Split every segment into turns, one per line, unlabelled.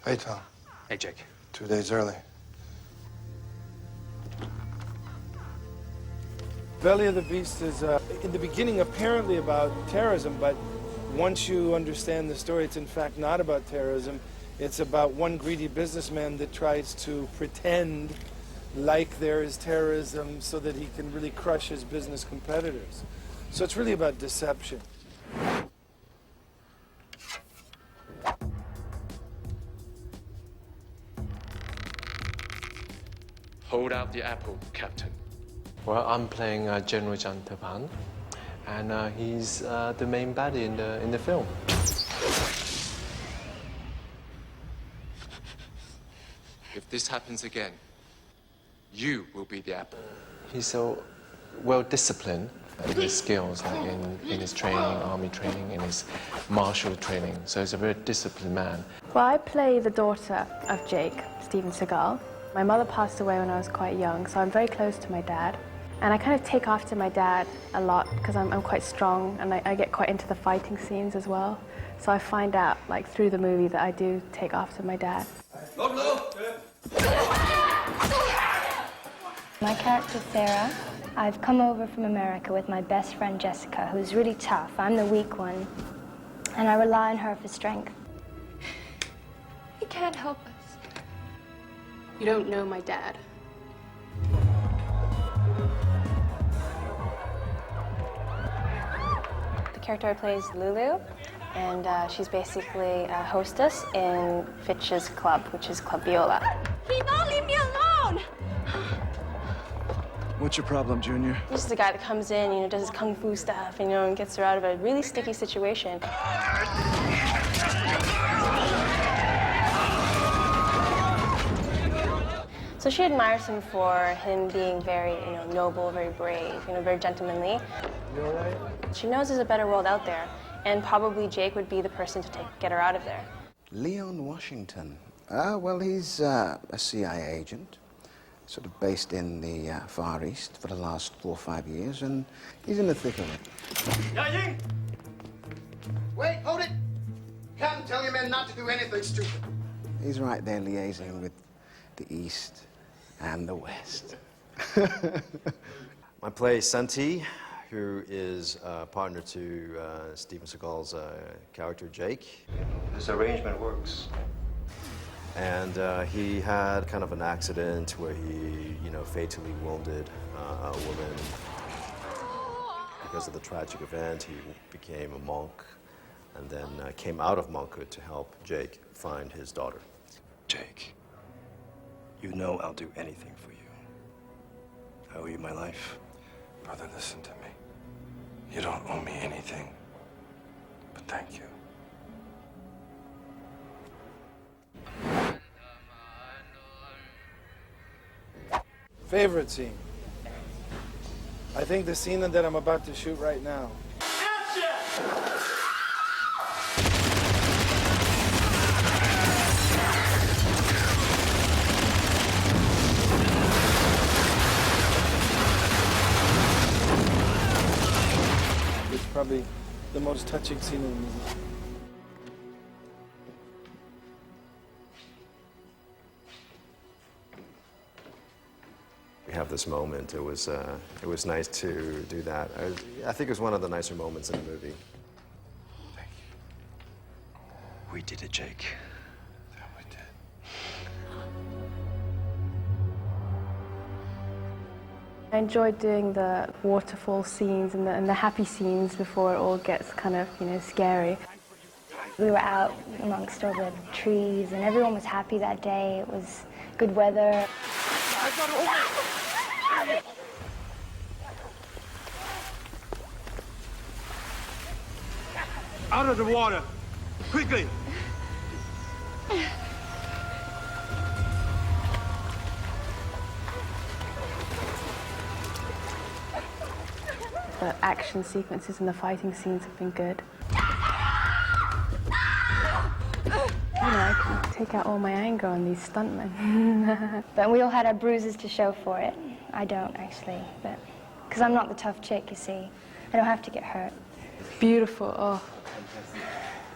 Hey, Tom.
Hey, Jake.
2 days early. Belly of the Beast is, in the beginning, apparently about terrorism, but once you understand the story, it's in fact not about terrorism. It's about one greedy businessman that tries to pretend like there is terrorism so that he can really crush his business competitors. So it's really about deception.
Hold out the apple, Captain.
Well, I'm playing General Jantapan, and he's the main baddie in the film.
If this happens again, you will be the apple.
He's so well disciplined in his skills, like in his training, army training, in his martial training. So he's a very disciplined man.
Well, I play the daughter of Jake, Steven Seagal. My mother passed away when I was quite young, so I'm very close to my dad. And I kind of take after my dad a lot because I'm quite strong and I get quite into the fighting scenes as well. So I find out, like, through the movie that I do take after my dad.
My character, Sarah, I've come over from America with my best friend, Jessica, who's really tough. I'm the weak one, and I rely on her for strength.
He can't help us. You don't know my dad.
The character I play is Lulu, and she's basically a hostess in Fitch's club, which is Club Viola.
He won't leave me alone!
What's your problem, Junior?
He's just the guy that comes in, does his kung fu stuff, and gets her out of a really sticky situation. So she admires him for him being very, noble, very brave, very gentlemanly.
You all right?
She knows there's a better world out there, and probably Jake would be the person to get her out of there.
Leon Washington. Well, he's a CIA agent, sort of based in the Far East for the last 4 or 5 years, and he's in the thick of it.
Wait, hold it! Can't tell your men not to do anything stupid.
He's right there liaising with the East and the West.
I play Santi, who is partner to Steven Seagal's character, Jake.
This arrangement works.
And he had kind of an accident where he, fatally wounded a woman. Because of the tragic event, he became a monk and then came out of monkhood to help Jake find his daughter.
Jake, you know I'll do anything for you. I owe you my life.
Brother, listen to me. You don't owe me anything, but thank you. Favorite scene? I think the scene that I'm about to shoot right now. It's probably the most touching scene in the movie.
We have this moment. It was nice to do that. I think it was one of the nicer moments in the movie.
Thank you. We did it, Jake.
Yeah, we did.
I enjoyed doing the waterfall scenes and the happy scenes before it all gets kind of, scary.
We were out amongst all the trees, and everyone was happy that day. It was good weather.
Out of the water! Quickly!
The action sequences and the fighting scenes have been good. I can take out all my anger on these stuntmen.
But we all had our bruises to show for it. I don't, actually, but because I'm not the tough chick, you see. I don't have to get hurt.
Beautiful, oh.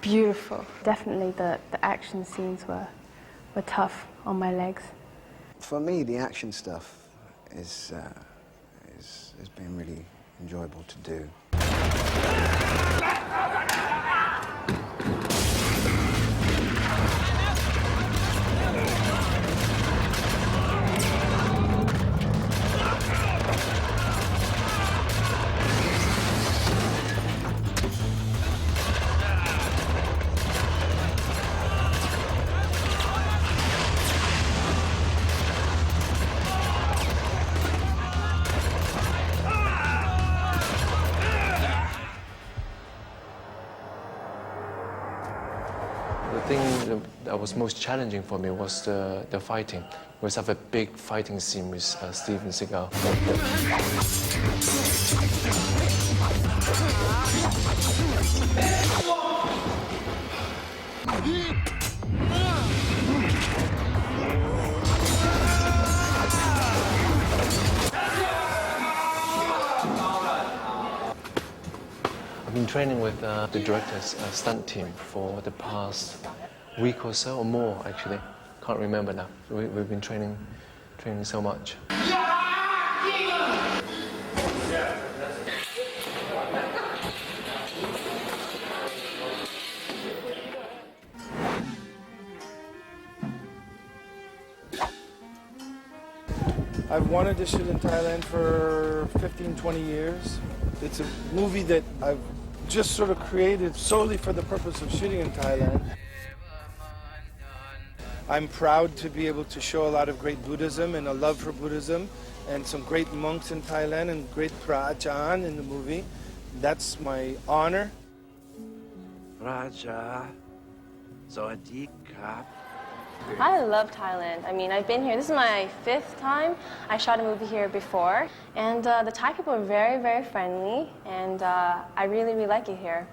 Beautiful. Definitely the action scenes were were tough on my legs.
For me, the action stuff has been really enjoyable to do.
The thing that was most challenging for me was the fighting. We always have a big fighting scene with Steven Seagal. I've been training with the director's stunt team for the past week or so, or more actually. Can't remember now. We've been training so much.
I've wanted to shoot in Thailand for 15, 20 years. It's a movie that I've just sort of created solely for the purpose of shooting in Thailand. I'm proud to be able to show a lot of great Buddhism and a love for Buddhism and some great monks in Thailand and great Prajaan in the movie. That's my honor.
Raja, Sawadee Krap.
I love Thailand. I mean, I've been here. This is my 5th time. I shot a movie here before, and the Thai people are very, very friendly, and I really, really like it here.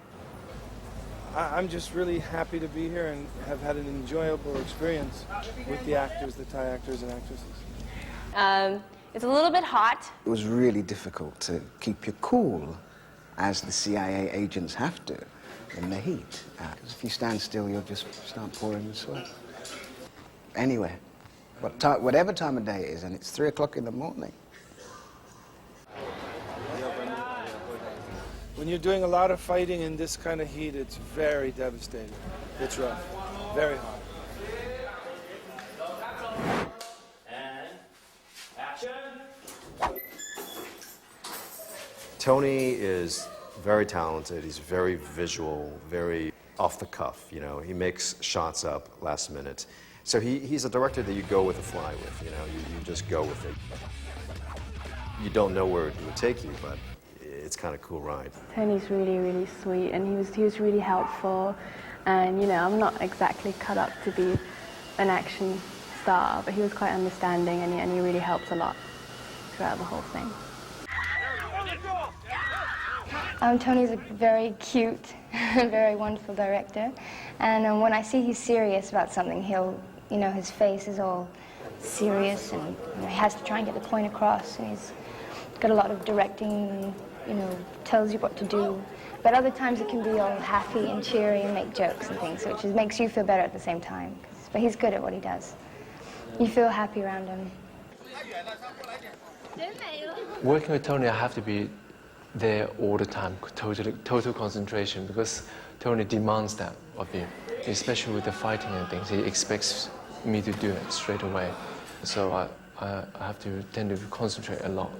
I'm just really happy to be here and have had an enjoyable experience with the actors, the Thai actors and actresses.
It's a little bit hot.
It was really difficult to keep your cool, as the CIA agents have to, in the heat. Because if you stand still, you'll just start pouring sweat. Anyway, whatever time of day it is, and it's 3 o'clock in the morning.
When you're doing a lot of fighting in this kind of heat, it's very devastating. It's rough, very hot.
And action!
Tony is very talented. He's very visual, very off the cuff. You know, he makes shots up last minute. So he's a director that you go with the fly with. You know, you just go with it. You don't know where it would take you, but it's kind of a cool ride.
Tony's really, really sweet, and he was really helpful. And you know, I'm not exactly cut up to be an action star, but he was quite understanding, and he really helped a lot throughout the whole thing.
Tony's a very cute, very wonderful director, and when I see he's serious about something, you know, his face is all serious, and you know, he has to try and get the point across, and he's got a lot of directing, and you know, tells you what to do. But other times it can be all happy and cheery and make jokes and things, which makes you feel better at the same time. But he's good at what he does. You feel happy around him.
Working with Tony, I have to be there all the time, total concentration, because Tony demands that of you, especially with the fighting and things. He expects me to do it straight away. So I have to tend to concentrate a lot.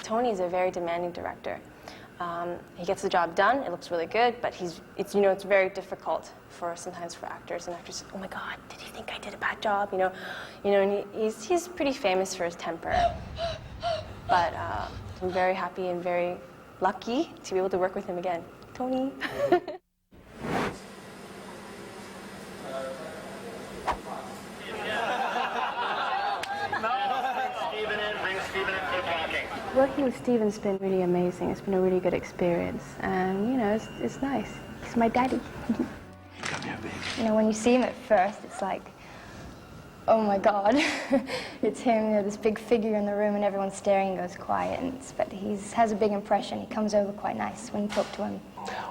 Tony's a very demanding director. He gets the job done. It looks really good, but it's very difficult sometimes for actors and actresses. Oh my God, did you think I did a bad job? And he's pretty famous for his temper. But I'm very happy and very lucky to be able to work with him again. Tony.
Working with Steven's been really amazing. It's been a really good experience, and you know, it's nice. He's my daddy.
You know, when you see him at first, it's like, oh my God, it's him, this big figure in the room, and everyone's staring and goes quiet. But he has a big impression. He comes over quite nice when you talk to him.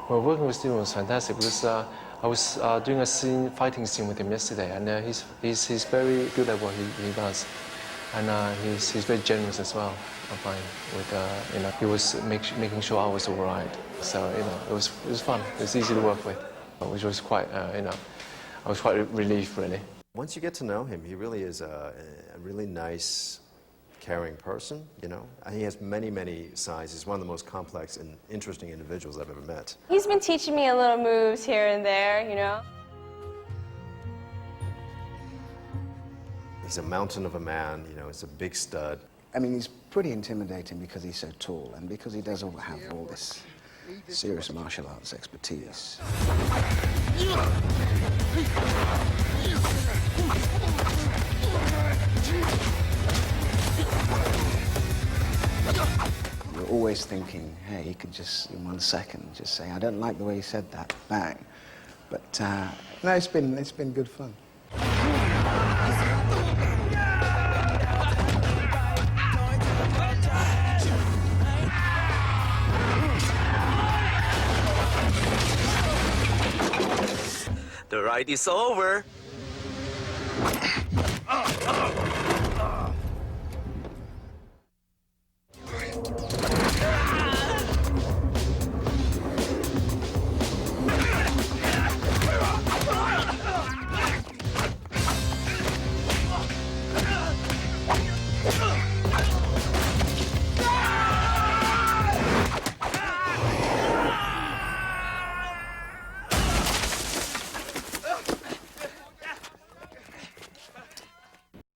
Well, working with Steven was fantastic because I was doing a fighting scene with him yesterday, and he's very good at what he does, and he's very generous as well. I find with he was making sure I was all right. So it was fun. It was easy to work with, which was quite I was quite relieved really.
Once you get to know him, he really is a really nice, caring person, And he has many, many sides. He's one of the most complex and interesting individuals I've ever met.
He's been teaching me a little moves here and there,
He's a mountain of a man, he's a big stud.
I mean, he's pretty intimidating because he's so tall and because he doesn't have all this serious martial arts expertise. You're always thinking, hey, he could just, in 1 second, just say, I don't like the way he said that, bang. But, no, it's been good fun.
The ride is over.